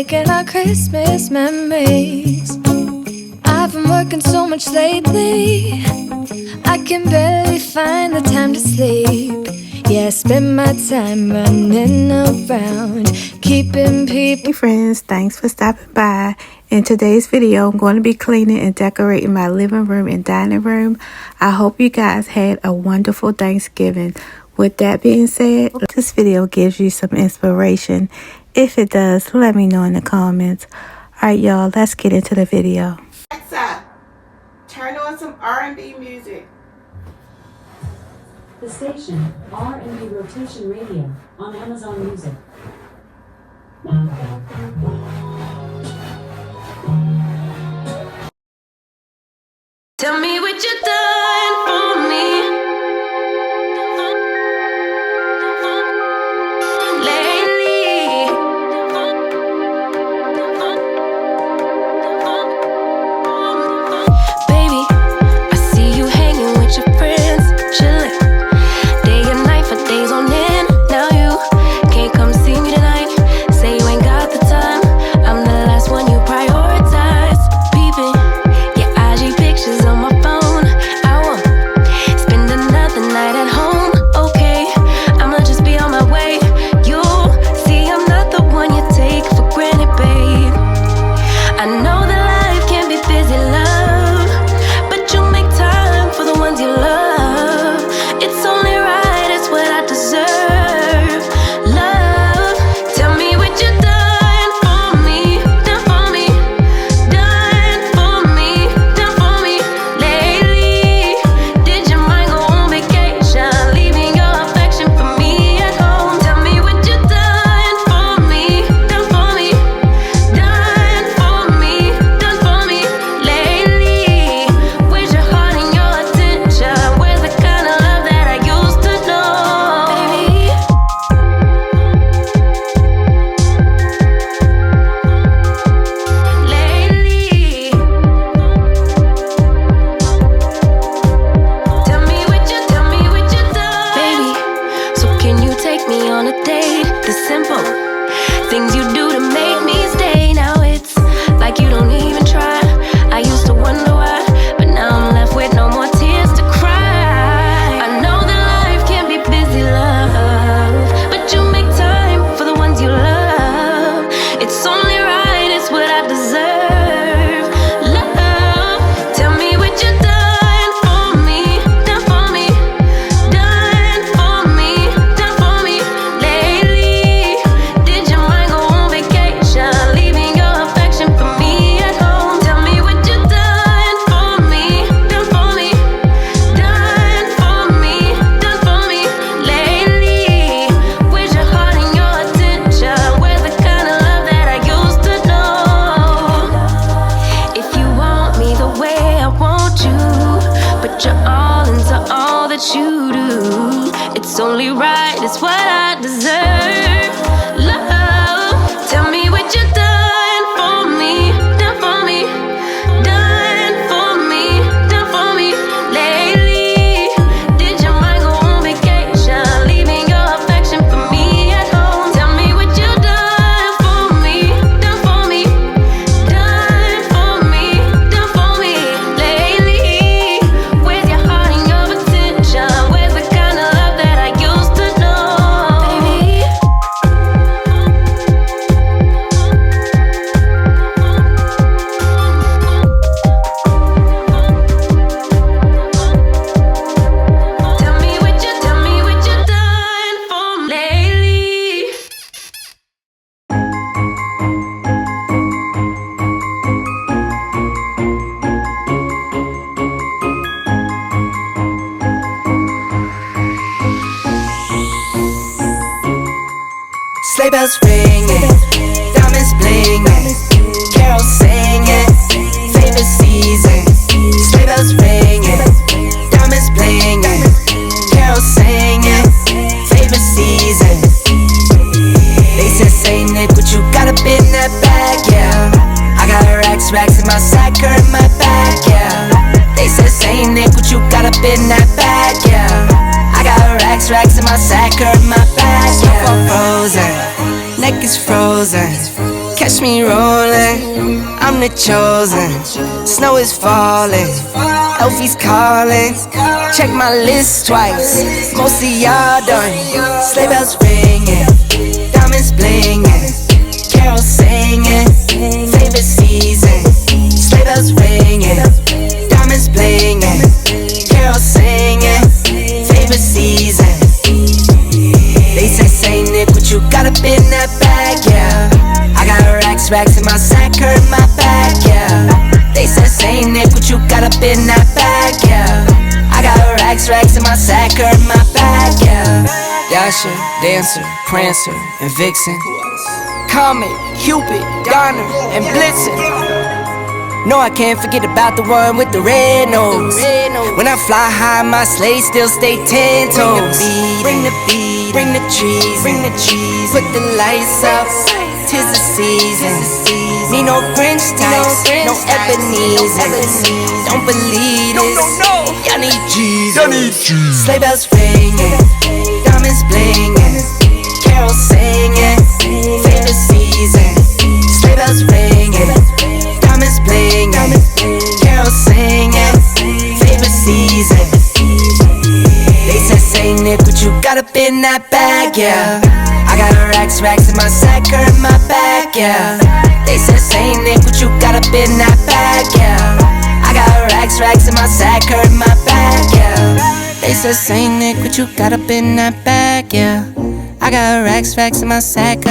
making our Christmas memories. I've been working so much lately, I can barely find the time to sleep. Yeah, I spend my time running around, keeping people. Hey friends, thanks for stopping by. In today's video, I'm going to be cleaning and decorating my living room and dining room. I hope you guys had a wonderful Thanksgiving. With that being said, this video gives you some inspiration. If it does, let me know in the comments. Alright y'all, let's get into the video. Alexa, turn on some R&B music. The station, R&B Rotation Radio, on Amazon Music. Tell me what you done for me lately. Baby, I see you hanging with your friends, chilling day and night for days on end. Now you can't come see me tonight. Say you ain't got the time. I'm the last one you prioritize. Peeping your IG pictures on my phone. I won't spend another night at home. Okay, I'ma just be on my way. You'll see I'm not the one you take for granted, babe. I know that life can be busy, love, but you make time for the ones you love. It's only right, it's what I deserve. Love, tell me what you done for me, done for me, done for me, done for me lately. Did your mind go on vacation, leaving your affection for me at home? Tell me what you done for me, done for me, done for me, done for me lately. Where's your heart and your attention? Where's the kind of love that I used to know, baby? Lately, tell me what you done, baby. So can you take me on a date? The simple things you do to make me stay. Now it's like you don't even try. I used to wonder why, but now I'm left with no more tears to cry. I know that life can be busy, love, but you make time for the ones you love. It's only right, it's what I deserve. Love, tell me what you done for me, done for me, done for me, done for me lately. Did your mind go on vacation, leaving your affection for me at home? Tell me what you done for me, done for me, done for me, done for me lately. Where's your heart and your attention? Where's the kind of love that I used to know? If you want me the way I want you, but you're all into all that you do, it's only right, it's what I deserve. Love, tell me what you done for me, done for me, done for me, done for me lately. Did your mind go on vacation, leaving your affection for me at home? Tell me what you done for me, done for me, done for me, done for me lately. Where's your heart and your attention? Where's the kind of love that I used to know, baby? Tell me what you done for me lately. Sleigh bells ringing, diamonds blinging, carols singing, favorite season. Sleigh bells ringing, diamonds blinging, carols singing, favorite season. They said, Saint Nick, what you got up in that bag, yeah? I got racks in my sack or in my bag, yeah. They said, Saint Nick, what you got up in that bag, yeah? I got racks in my sack or in my bag, yeah. Frozen, neck is frozen. Catch me rolling, I'm the chosen. Snow is falling, Elfie's calling. Check my list twice, most of y'all done. Sleigh bells ringing, diamonds blinging, carols singing, favorite season. Sleigh bells ringing, diamonds blinging, carols singing, favorite season. They say Nick, what you got up in that bag, yeah. I got racks in my sack, her in my bag, yeah. They say Nick, what you got up in that bag, yeah. I got racks in my sack, her in my bag, yeah. Dasher, Dancer, Prancer, and Vixen, Comet, Cupid, Donner, and Blitzen. No, I can't forget about the one with the red nose. When I fly high, my sleigh still stay 10 toes. Bring the beat, bring the trees, put the lights up, 'tis the season. Need no Grinch types, no Ebenezer. Don't believe this, y'all need Jesus. Sleigh bells ringing, diamonds blinging, carols singing, favorite season. Sleigh bells ringing, diamonds blinging, carols singing, favorite season. They say Nick, what you got up in that bag, yeah. I got racks in my sack, her in my bag, yeah. They say Nick, what you got up in that bag, yeah. I got racks in my sack, her in my bag, yeah. They say Nick, what you got up in that bag, yeah. I got racks in my sack.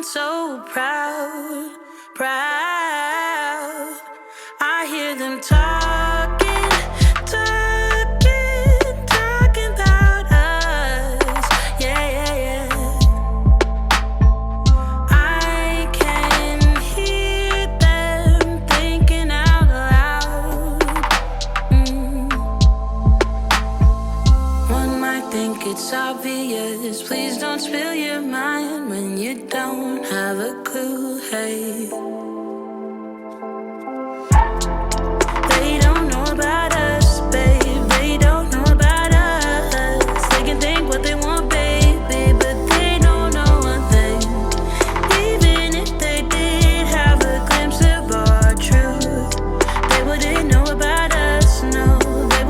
So proud. I hear them talking about us. Yeah. I can hear them thinking out loud. One might think it's obvious. Please don't spill your mind when you don't have a clue, hey. They don't know about us, babe. They don't know about us. They can think what they want, baby, but they don't know one thing. Even if they did have a glimpse of our truth, they wouldn't know about us, no. They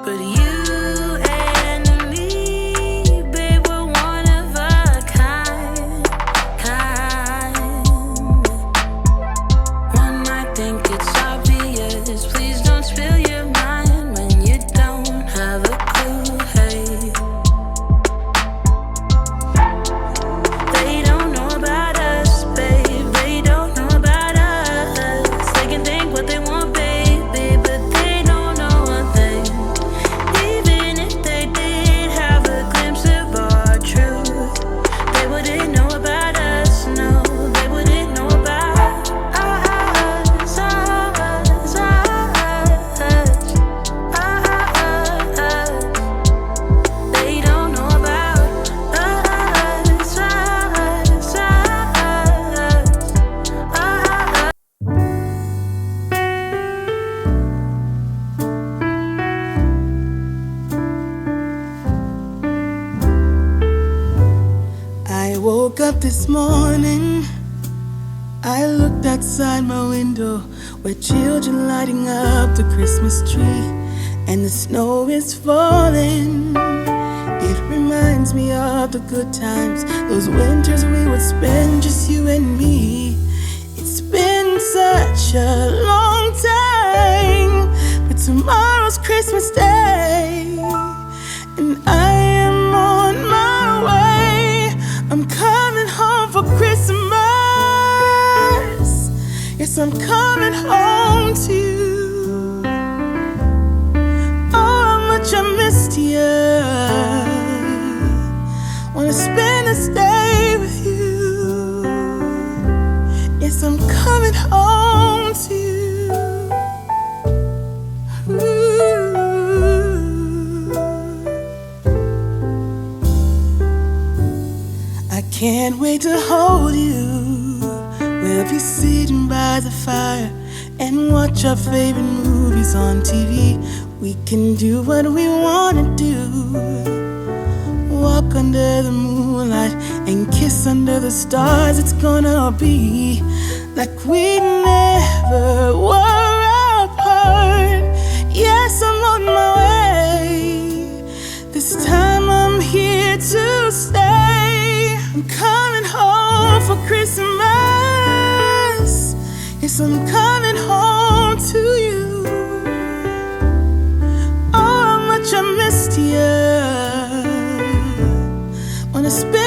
But you and me, babe, we're one of a kind. One might think it's obvious. Please don't spill your mind when you don't have a clue. Hey, they don't know about us, babe. They don't know about us. They can think what they want, baby, but they don't know a thing. Even if they did have a glimpse of our truth, they wouldn't know about us. No, they wouldn't know about us. They don't know about us. I woke up this morning, I looked outside my window where children lighting up the Christmas tree, and the snow is falling. It reminds me of the good times, those winters we would spend just you and me. It's been such a long time, but tomorrow's Christmas Day, and I am on my way. I'm coming home for Christmas. Yes, I'm coming home to you. Oh, how much I missed you. Wanna spend this day with you. Yes, I'm coming home to you. Ooh. I can't wait to hold you. We'll be sitting by the fire and watch our favorite movies on TV. We can do what we wanna do. Walk under the moonlight and kiss under the stars. It's gonna be like we never were apart. Yes, I'm on my way. This time I'm here to stay. I'm coming home for Christmas. Yes, I'm coming home to you. Oh, how much I missed you. Wanna spend